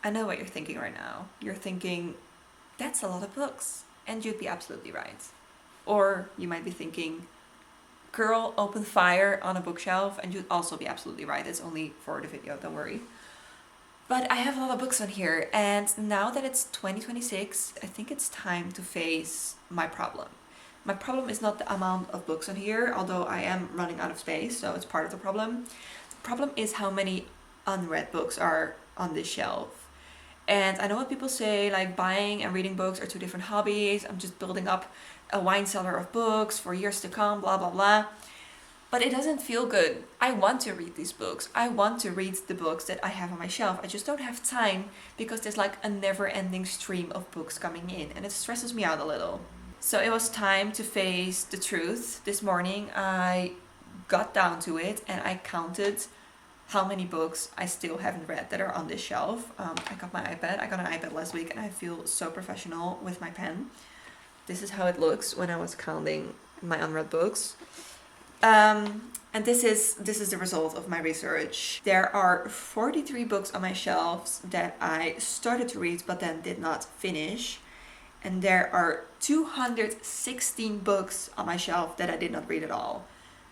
I know what you're thinking right now. You're thinking, that's a lot of books. And you'd be absolutely right. Or you might be thinking, girl, open fire on a bookshelf, and you'd also be absolutely right. It's only for the video, don't worry. But I have a lot of books on here, and now that it's 2026, I think it's time to face my problem. My problem is not the amount of books on here, although I am running out of space, so it's part of the problem. The problem is how many unread books are on this shelf. And I know what people say, like buying and reading books are two different hobbies. I'm just building up a wine cellar of books for years to come, blah, blah, blah. But it doesn't feel good. I want to read these books. I want to read the books that I have on my shelf. I just don't have time because there's like a never-ending stream of books coming in, and it stresses me out a little. So it was time to face the truth. This morning I got down to it and I counted how many books I still haven't read that are on this shelf. I got my iPad. I got an iPad last week and I feel so professional with my pen. This is how it looks when I was counting my unread books. And this is the result of my research. There are 43 books on my shelves that I started to read but then did not finish. And there are 216 books on my shelf that I did not read at all,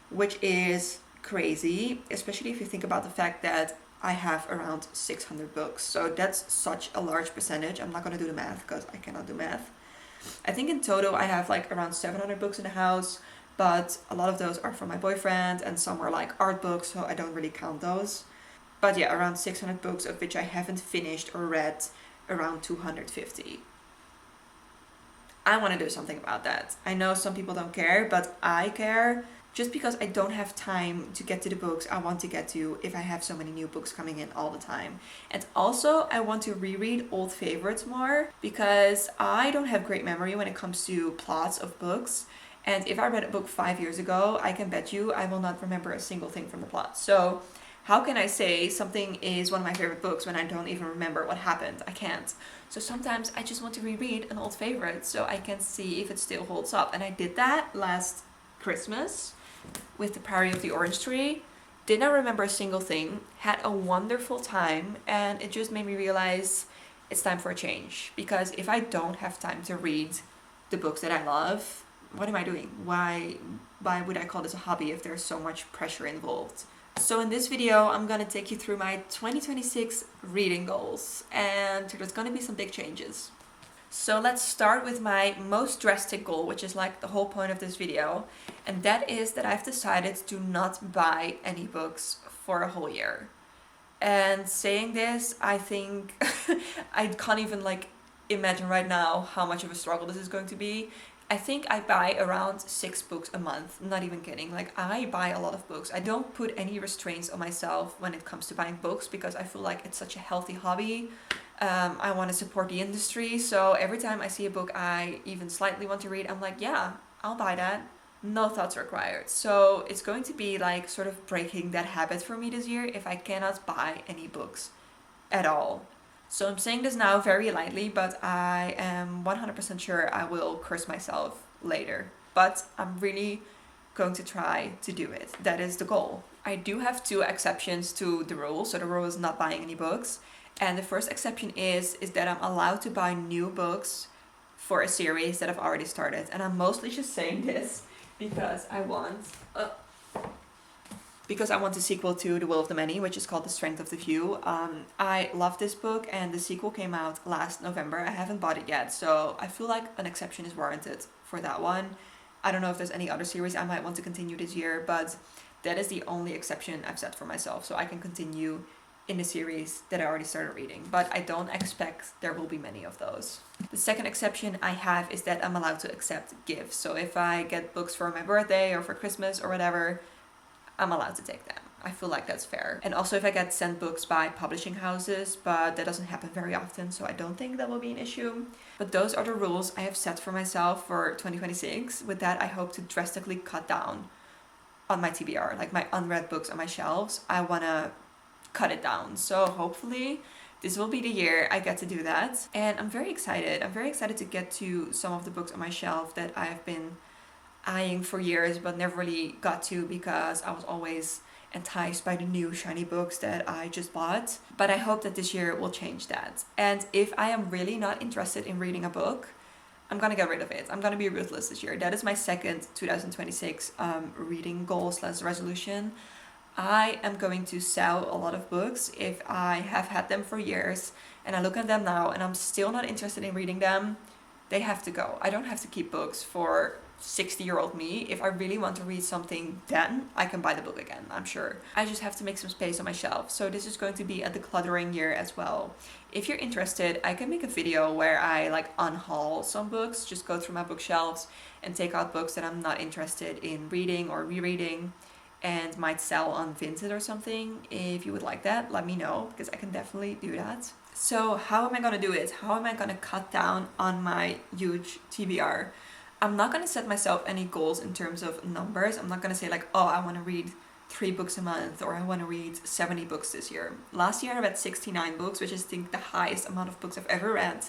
which is crazy, especially if you think about the fact that I have around 600 books. So that's such a large percentage. I'm not going to do the math because I cannot do math. I think in total I have like around 700 books in the house, but a lot of those are from my boyfriend and some are like art books, so I don't really count those. But yeah, around 600 books, of which I haven't finished or read around 250. I want to do something about that. I know some people don't care, but I care. Just because I don't have time to get to the books I want to get to if I have so many new books coming in all the time. And also I want to reread old favorites more because I don't have great memory when it comes to plots of books. And if I read a book 5 years ago, I can bet you I will not remember a single thing from the plot. So how can I say something is one of my favorite books when I don't even remember what happened? I can't. So sometimes I just want to reread an old favorite so I can see if it still holds up. And I did that last Christmas with The Priory of the Orange Tree. Did not remember a single thing, had a wonderful time, and it just made me realize it's time for a change. Because if I don't have time to read the books that I love, what am I doing? Why would I call this a hobby if there's so much pressure involved? So in this video, I'm gonna take you through my 2026 reading goals, and there's gonna be some big changes. So let's start with my most drastic goal, which is like the whole point of this video. And that is that I've decided to not buy any books for a whole year. And saying this, I think I can't even like imagine right now how much of a struggle this is going to be. I think I buy around 6 books a month, not even kidding. Like I buy a lot of books. I don't put any restraints on myself when it comes to buying books because I feel like it's such a healthy hobby. I want to support the industry, so every time I see a book I even slightly want to read, I'm like, yeah, I'll buy that. No thoughts required. So it's going to be like sort of breaking that habit for me this year if I cannot buy any books at all. So I'm saying this now very lightly, but I am 100% sure I will curse myself later. But I'm really going to try to do it. That is the goal. I do have 2 exceptions to the rule. So the rule is not buying any books. And the first exception is that I'm allowed to buy new books for a series that I've already started. And I'm mostly just saying this because I want the sequel to The Will of the Many, which is called The Strength of the Few. I love this book and the sequel came out last November. I haven't bought it yet, so I feel like an exception is warranted for that one. I don't know if there's any other series I might want to continue this year, but that is the only exception I've set for myself, so I can continue in the series that I already started reading, but I don't expect there will be many of those. The second exception I have is that I'm allowed to accept gifts. So if I get books for my birthday or for Christmas or whatever, I'm allowed to take them. I feel like that's fair. And also if I get sent books by publishing houses, but that doesn't happen very often, so I don't think that will be an issue. But those are the rules I have set for myself for 2026. With that, I hope to drastically cut down on my TBR, like my unread books on my shelves. I wanna cut it down. So hopefully this will be the year I get to do that. And I'm very excited. I'm very excited to get to some of the books on my shelf that I've been eyeing for years but never really got to because I was always enticed by the new shiny books that I just bought. But I hope that this year will change that. And if I am really not interested in reading a book, I'm gonna get rid of it. I'm gonna be ruthless this year. That is my second 2026 reading goal / resolution. I am going to sell a lot of books if I have had them for years and I look at them now and I'm still not interested in reading them. They have to go. I don't have to keep books for 60-year-old me. If I really want to read something, then I can buy the book again, I'm sure. I just have to make some space on my shelf. So this is going to be a decluttering year as well. If you're interested, I can make a video where I like unhaul some books, just go through my bookshelves and take out books that I'm not interested in reading or rereading and might sell on Vinted or something. If you would like that, let me know, because I can definitely do that. So how am I gonna do it? How am I gonna cut down on my huge TBR? I'm not gonna set myself any goals in terms of numbers. I'm not gonna say like, oh, I wanna read 3 books a month or I wanna read 70 books this year. Last year I read 69 books, which is I think the highest amount of books I've ever read.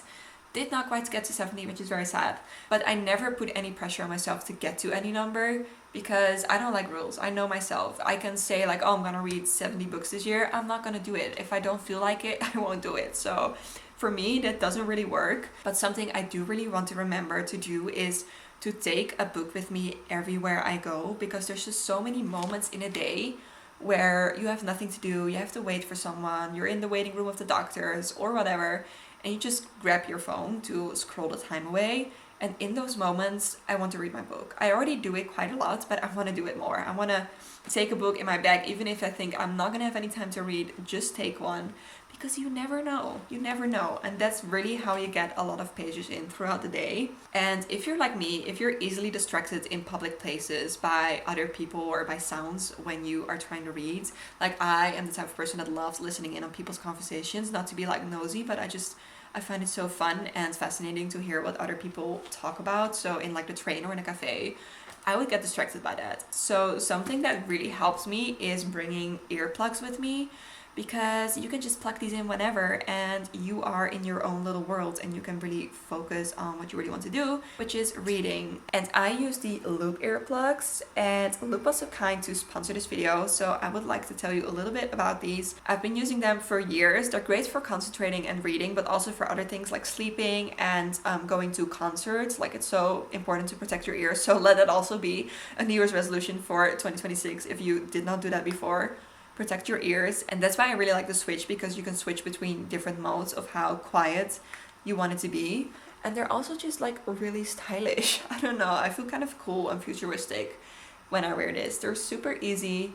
Did not quite get to 70, which is very sad. But I never put any pressure on myself to get to any number because I don't like rules. I know myself. I can say like, oh, I'm gonna read 70 books this year. I'm not gonna do it. If I don't feel like it, I won't do it. So for me, that doesn't really work. But something I do really want to remember to do is to take a book with me everywhere I go, because there's just so many moments in a day where you have nothing to do, you have to wait for someone, you're in the waiting room of the doctors or whatever, and you just grab your phone to scroll the time away. And in those moments, I want to read my book. I already do it quite a lot, but I want to do it more. I want to take a book in my bag, even if I think I'm not going to have any time to read, just take one. Because you never know. You never know. And that's really how you get a lot of pages in throughout the day. And if you're like me, if you're easily distracted in public places by other people or by sounds when you are trying to read, like I am the type of person that loves listening in on people's conversations, not to be like nosy, but I find it so fun and fascinating to hear what other people talk about. So in like the train or in a cafe, I would get distracted by that. So something that really helps me is bringing earplugs with me, because you can just plug these in whenever and you are in your own little world and you can really focus on what you really want to do, which is reading. And I use the Loop earplugs, and Loop was so kind to sponsor this video, so I would like to tell you a little bit about these. I've been using them for years. They're great for concentrating and reading, but also for other things like sleeping and going to concerts. Like, it's so important to protect your ears, so let that also be a New Year's resolution for 2026 if you did not do that before. Protect your ears. And that's why I really like the Switch, because you can switch between different modes of how quiet you want it to be. And they're also just like really stylish. I don't know, I feel kind of cool and futuristic when I wear this. They're super easy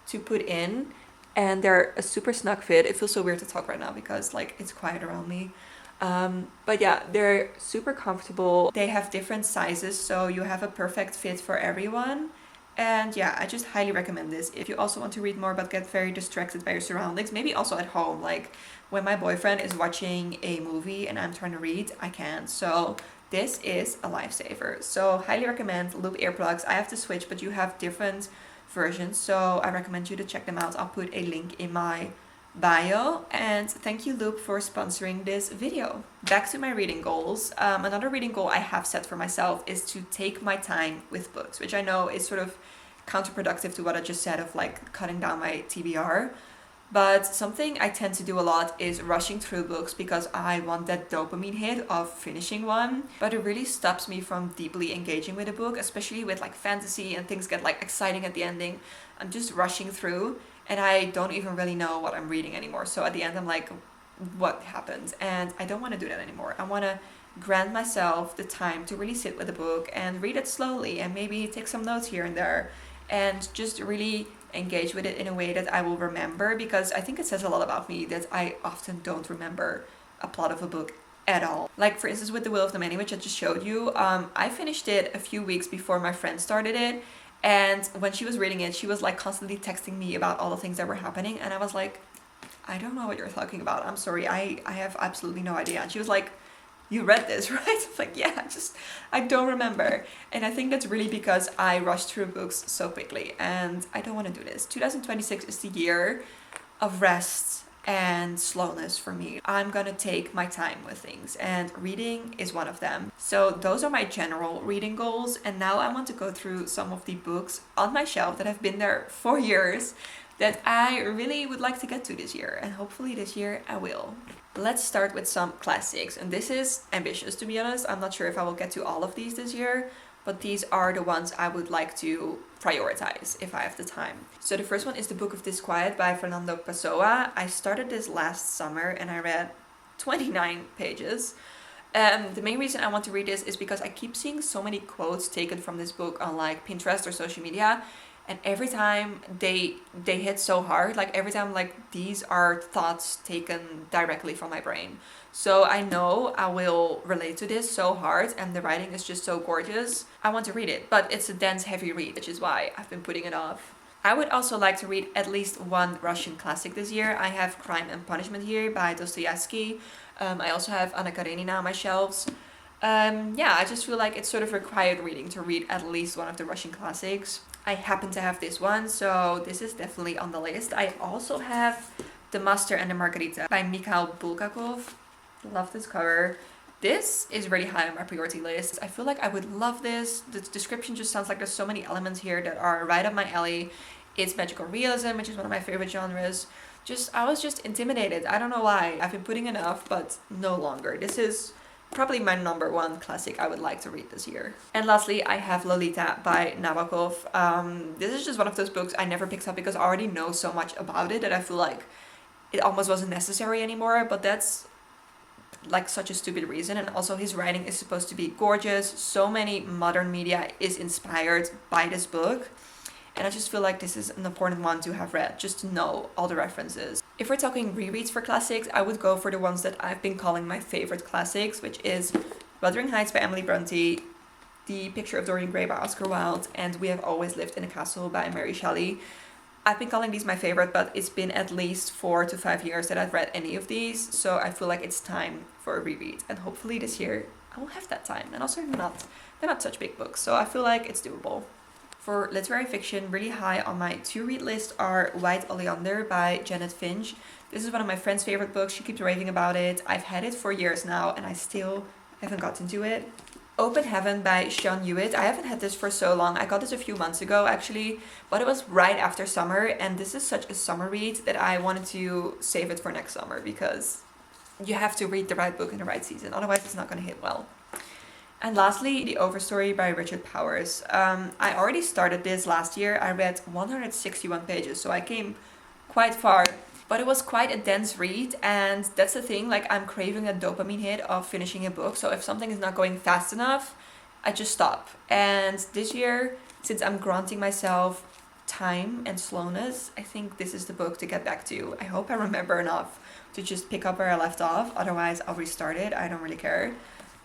to put in and they're a super snug fit. It feels so weird to talk right now because like it's quiet around me. But yeah, they're super comfortable. They have different sizes, so you have a perfect fit for everyone. And yeah, I just highly recommend this if you also want to read more but get very distracted by your surroundings. Maybe also at home, like when my boyfriend is watching a movie and I'm trying to read, I can't. So this is a lifesaver. So highly recommend Loop earplugs. I have to Switch, but you have different versions, so I recommend you to check them out. I'll put a link in my bio. And thank you, Loop, for sponsoring this video. Back to my reading goals. Another reading goal I have set for myself is to take my time with books, which I know is sort of counterproductive to what I just said of like cutting down my TBR. But something I tend to do a lot is rushing through books because I want that dopamine hit of finishing one. But it really stops me from deeply engaging with a book, especially with like fantasy and things get like exciting at the ending. I'm just rushing through and I don't even really know what I'm reading anymore. So at the end I'm like, what happened? And I don't want to do that anymore. I want to grant myself the time to really sit with a book and read it slowly and maybe take some notes here and there and just really engage with it in a way that I will remember, because I think it says a lot about me that I often don't remember a plot of a book at all. Like for instance with The Will of the Many, which I just showed you, I finished it a few weeks before my friend started it, and when she was reading it she was like constantly texting me about all the things that were happening and I was like, I don't know what you're talking about, I'm sorry, I have absolutely no idea. And she was like, you read this, right? I'm like, yeah, I don't remember. And I think that's really because I rushed through books so quickly and I don't want to do this. 2026 is the year of rest and slowness for me. I'm gonna take my time with things and reading is one of them. So those are my general reading goals. And now I want to go through some of the books on my shelf that have been there for years that I really would like to get to this year, and hopefully this year I will. Let's start with some classics, and this is ambitious, to be honest. I'm not sure if I will get to all of these this year, but these are the ones I would like to prioritize if I have the time. So the first one is The Book of Disquiet by Fernando Pessoa. I started this last summer and I read 29 pages. The main reason I want to read this is because I keep seeing so many quotes taken from this book on like Pinterest or social media, and every time they hit so hard. Like every time, like these are thoughts taken directly from my brain. So I know I will relate to this so hard, and the writing is just so gorgeous. I want to read it, but it's a dense, heavy read, which is why I've been putting it off. I would also like to read at least one Russian classic this year. I have Crime and Punishment here by Dostoevsky. I also have Anna Karenina on my shelves. Yeah, I just feel like it's sort of required reading to read at least one of the Russian classics. I happen to have this one, so this is definitely on the list. I also have The Master and the Margarita by Mikhail Bulgakov. Love this cover. This is really high on my priority list. I feel like I would love this. The description just sounds like there's so many elements here that are right up my alley. It's magical realism, which is one of my favorite genres. I was just intimidated. I don't know why. I've been putting it off, but no longer. This is probably my number one classic I would like to read this year. And lastly, I have Lolita by Nabokov. This is just one of those books I never picked up because I already know so much about it that I feel like it almost wasn't necessary anymore, but that's like such a stupid reason. And also his writing is supposed to be gorgeous. So many modern media is inspired by this book. And I just feel like this is an important one to have read, just to know all the references. If we're talking rereads for classics, I would go for the ones that I've been calling my favorite classics, which is Wuthering Heights by Emily Bronte, The Picture of Dorian Gray by Oscar Wilde, and We Have Always Lived in a Castle by Mary Shelley. I've been calling these my favorite, but it's been at least 4 to 5 years that I've read any of these, so I feel like it's time for a reread. And hopefully this year I will have that time. And also they're not such big books, so I feel like it's doable. For literary fiction, really high on my to-read list are White Oleander by Janet Finch. This is one of my friend's favorite books. She keeps raving about it. I've had it for years now and I still haven't gotten to it. Open Heaven by Sean Hewitt. I haven't had this for so long. I got this a few months ago actually, but it was right after summer, and this is such a summer read that I wanted to save it for next summer because you have to read the right book in the right season, otherwise it's not going to hit well. And lastly, The Overstory by Richard Powers. I already started this last year. I read 161 pages, so I came quite far, but it was quite a dense read, and that's the thing, like I'm craving a dopamine hit of finishing a book, so if something is not going fast enough, I just stop. And this year, since I'm granting myself time and slowness, I think this is the book to get back to. I hope I remember enough to just pick up where I left off, otherwise I'll restart it, I don't really care.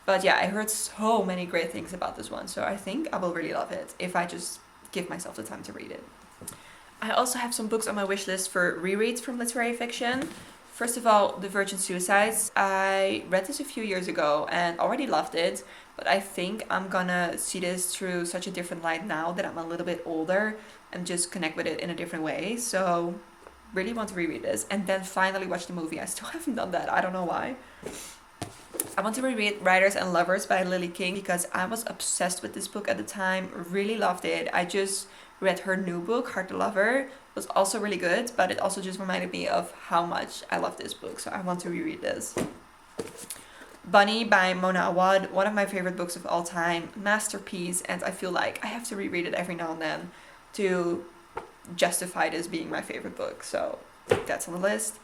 But yeah, I heard so many great things about this one, so I think I will really love it if I just give myself the time to read it. I also have some books on my wish list for rereads from literary fiction. First of all, The Virgin Suicides. I read this a few years ago and already loved it, but I think I'm gonna see this through such a different light now that I'm a little bit older and just connect with it in a different way. So really want to reread this and then finally watch the movie. I still haven't done that, I don't know why. I want to reread Writers and Lovers by Lily King because I was obsessed with this book at the time, really loved it. I just read her new book, Heart the Lover. It was also really good, but it also just reminded me of how much I love this book, so I want to reread this. Bunny by Mona Awad, one of my favorite books of all time, masterpiece, and I feel like I have to reread it every now and then to justify this being my favorite book, so that's on the list.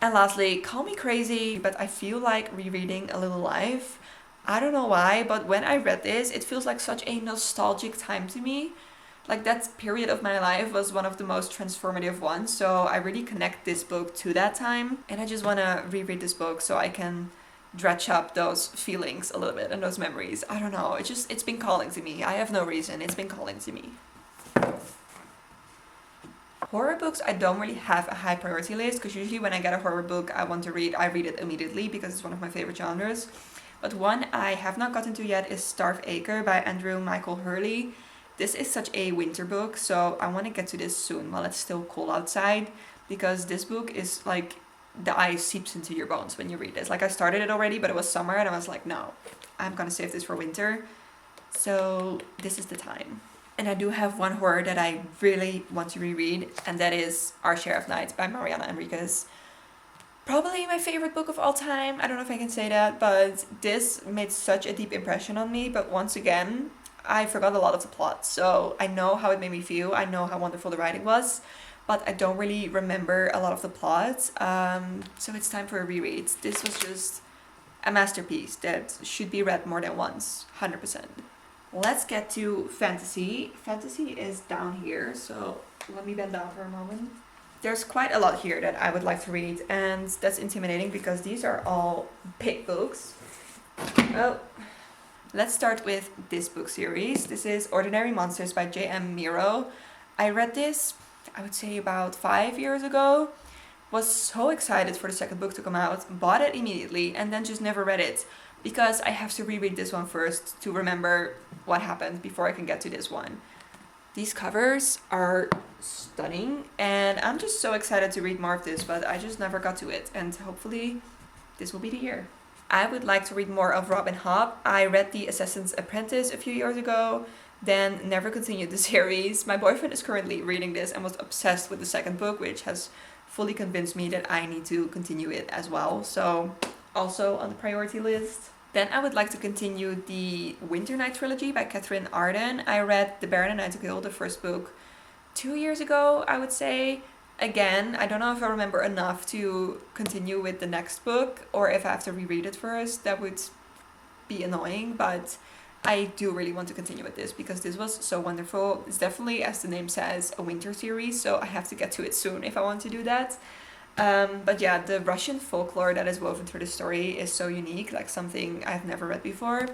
And lastly, Call Me Crazy, but I feel like rereading A Little Life. I don't know why, but when I read this, it feels like such a nostalgic time to me. Like that period of my life was one of the most transformative ones, so I really connect this book to that time. And I just want to reread this book so I can dredge up those feelings a little bit and those memories. I don't know, it's been calling to me. I have no reason, it's been calling to me. Horror books, I don't really have a high priority list because usually when I get a horror book I want to read, I read it immediately because it's one of my favorite genres. But one I have not gotten to yet is Starved Acre by Andrew Michael Hurley. This is such a winter book, so I want to get to this soon while it's still cold outside, because this book is like the ice seeps into your bones when you read this. Like I started it already, but it was summer and I was like, no, I'm gonna save this for winter. So this is the time. And I do have one horror that I really want to reread, and that is Our Share of Night by Mariana Enriquez. Probably my favorite book of all time. I don't know if I can say that, but this made such a deep impression on me. But once again, I forgot a lot of the plot. So I know how it made me feel. I know how wonderful the writing was, but I don't really remember a lot of the plot. So it's time for a reread. This was just a masterpiece that should be read more than once, 100%. Let's get to fantasy. Fantasy is down here, so let me bend down for a moment. There's quite a lot here that I would like to read, and that's intimidating because these are all big books. Oh, let's start with this book series. This is Ordinary Monsters by J.M. Miro. I read this, I would say about 5 years ago. Was so excited for the second book to come out, bought it immediately, and then just never read it because I have to reread this one first to remember what happened before I can get to this one. These covers are stunning, and I'm just so excited to read more of this, but I just never got to it, and hopefully this will be the year. I would like to read more of Robin Hobb. I read The Assassin's Apprentice a few years ago, then never continued the series. My boyfriend is currently reading this and was obsessed with the second book, which has fully convinced me that I need to continue it as well. So also on the priority list. Then I would like to continue the Winter Night trilogy by Catherine Arden. I read The Baron and Nightingale, the first book, 2 years ago, I would say. Again, I don't know if I remember enough to continue with the next book or if I have to reread it first. That would be annoying, but I do really want to continue with this because this was so wonderful. It's definitely, as the name says, a winter series, so I have to get to it soon if I want to do that. But yeah, the Russian folklore that is woven through the story is so unique, like something I've never read before.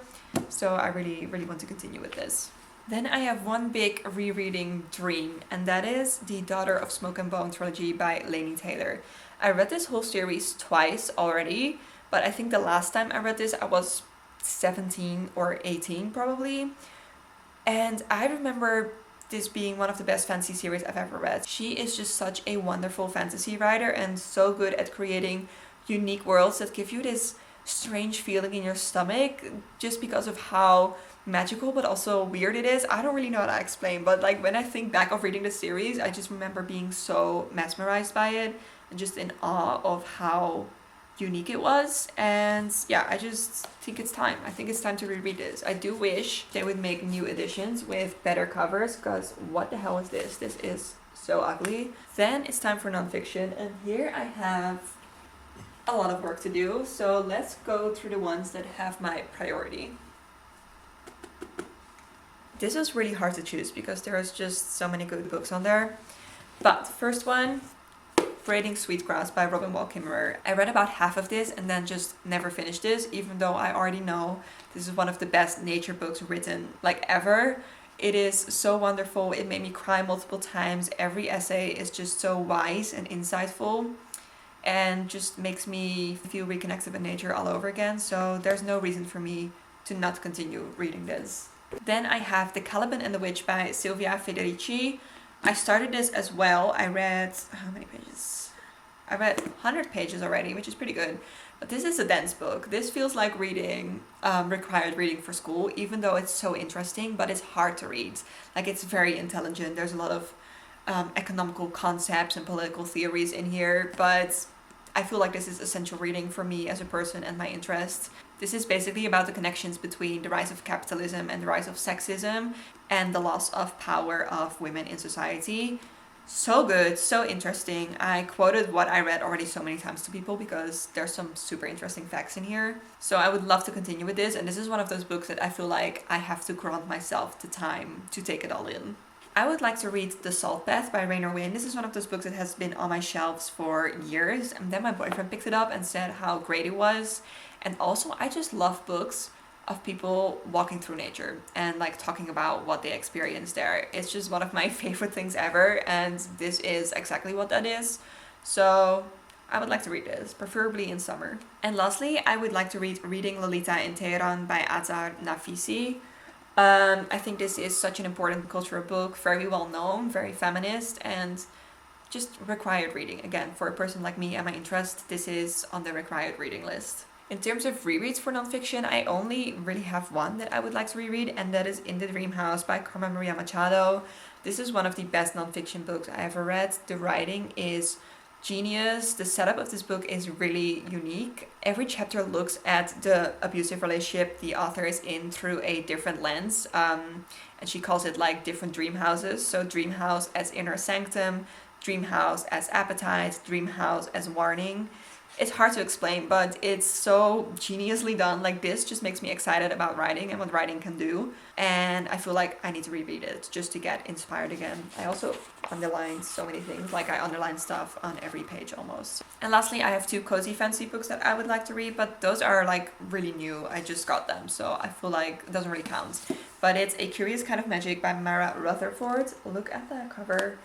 So I really, really want to continue with this. Then I have one big rereading dream, and that is the Daughter of Smoke and Bone trilogy by Laini Taylor. I read this whole series twice already, but I think the last time I read this I was 17 or 18 probably. And I remember this being one of the best fantasy series I've ever read. She is just such a wonderful fantasy writer and so good at creating unique worlds that give you this strange feeling in your stomach just because of how magical but also weird it is. I don't really know how to explain, but like when I think back of reading the series, I just remember being so mesmerized by it and just in awe of how unique it was. And yeah, I just think it's time. I think it's time to reread this. I do wish they would make new editions with better covers because what the hell is this? This is so ugly. Then it's time for nonfiction, and here I have a lot of work to do, so let's go through the ones that have my priority. This was really hard to choose because there's just so many good books on there. But first one, Braiding Sweetgrass by Robin Wall Kimmerer. I read about half of this and then just never finished this, even though I already know this is one of the best nature books written like ever. It is so wonderful. It made me cry multiple times. Every essay is just so wise and insightful and just makes me feel reconnected with nature all over again. So there's no reason for me to not continue reading this. Then I have The Caliban and the Witch by Silvia Federici. I started this as well. I read, how many pages? I read 100 pages already, which is pretty good. But this is a dense book. This feels like reading, required reading for school, even though it's so interesting, but it's hard to read. Like, it's very intelligent. There's a lot of economical concepts and political theories in here, but I feel like this is essential reading for me as a person and my interests. This is basically about the connections between the rise of capitalism and the rise of sexism and the loss of power of women in society. So good, so interesting. I quoted what I read already so many times to people because there's some super interesting facts in here. So I would love to continue with this, and this is one of those books that I feel like I have to grant myself the time to take it all in. I would like to read The Salt Bath by Raynor Winn. This is one of those books that has been on my shelves for years, and then my boyfriend picked it up and said how great it was. And also, I just love books of people walking through nature and like talking about what they experienced there. It's just one of my favorite things ever, and this is exactly what that is. So I would like to read this, preferably in summer. And lastly, I would like to read Reading Lolita in Tehran by Azar Nafisi. I think this is such an important cultural book, very well known, very feminist, and just required reading. Again, for a person like me and my interest, this is on the required reading list. In terms of rereads for nonfiction, I only really have one that I would like to reread, and that is In the Dream House by Carmen Maria Machado. This is one of the best nonfiction books I ever read. The writing is genius. The setup of this book is really unique. Every chapter looks at the abusive relationship the author is in through a different lens. And she calls it like different dream houses. So dream house as inner sanctum, dream house as appetite, dream house as warning. It's hard to explain, but it's so geniusly done. Like, this just makes me excited about writing and what writing can do. And I feel like I need to reread it just to get inspired again. I also underlined so many things. Like, I underline stuff on every page almost. And lastly, I have 2 cozy fantasy books that I would like to read, but those are like really new. I just got them, so I feel like it doesn't really count. But it's A Curious Kind of Magic by Mara Rutherford. Look at the cover.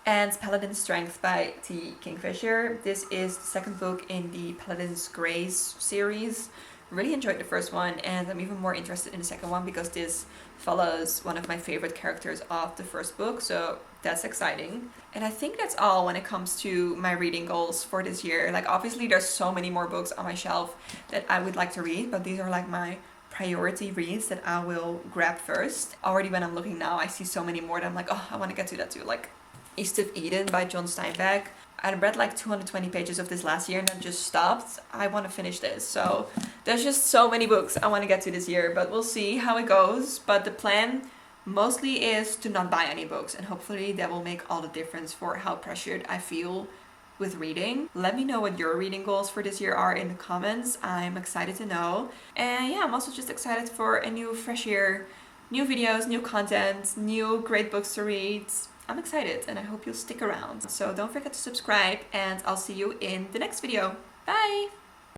And Paladin's Strength by T. Kingfisher. This is the second book in the Paladin's Grace series. Really enjoyed the first one, and I'm even more interested in the second one because this follows one of my favorite characters of the first book, so that's exciting. And I think that's all when it comes to my reading goals for this year. Like, obviously there's so many more books on my shelf that I would like to read, but these are like my priority reads that I will grab first. Already when I'm looking now, I see so many more that I'm like, oh, I want to get to that too. Like East of Eden by John Steinbeck. I read like 220 pages of this last year and then just stopped. I want to finish this. So there's just so many books I want to get to this year, but we'll see how it goes. But the plan mostly is to not buy any books, and hopefully that will make all the difference for how pressured I feel with reading. Let me know what your reading goals for this year are in the comments. I'm excited to know. And yeah, I'm also just excited for a new fresh year, new videos, new content, new great books to read. I'm excited and I hope you'll stick around. So don't forget to subscribe, and I'll see you in the next video. Bye!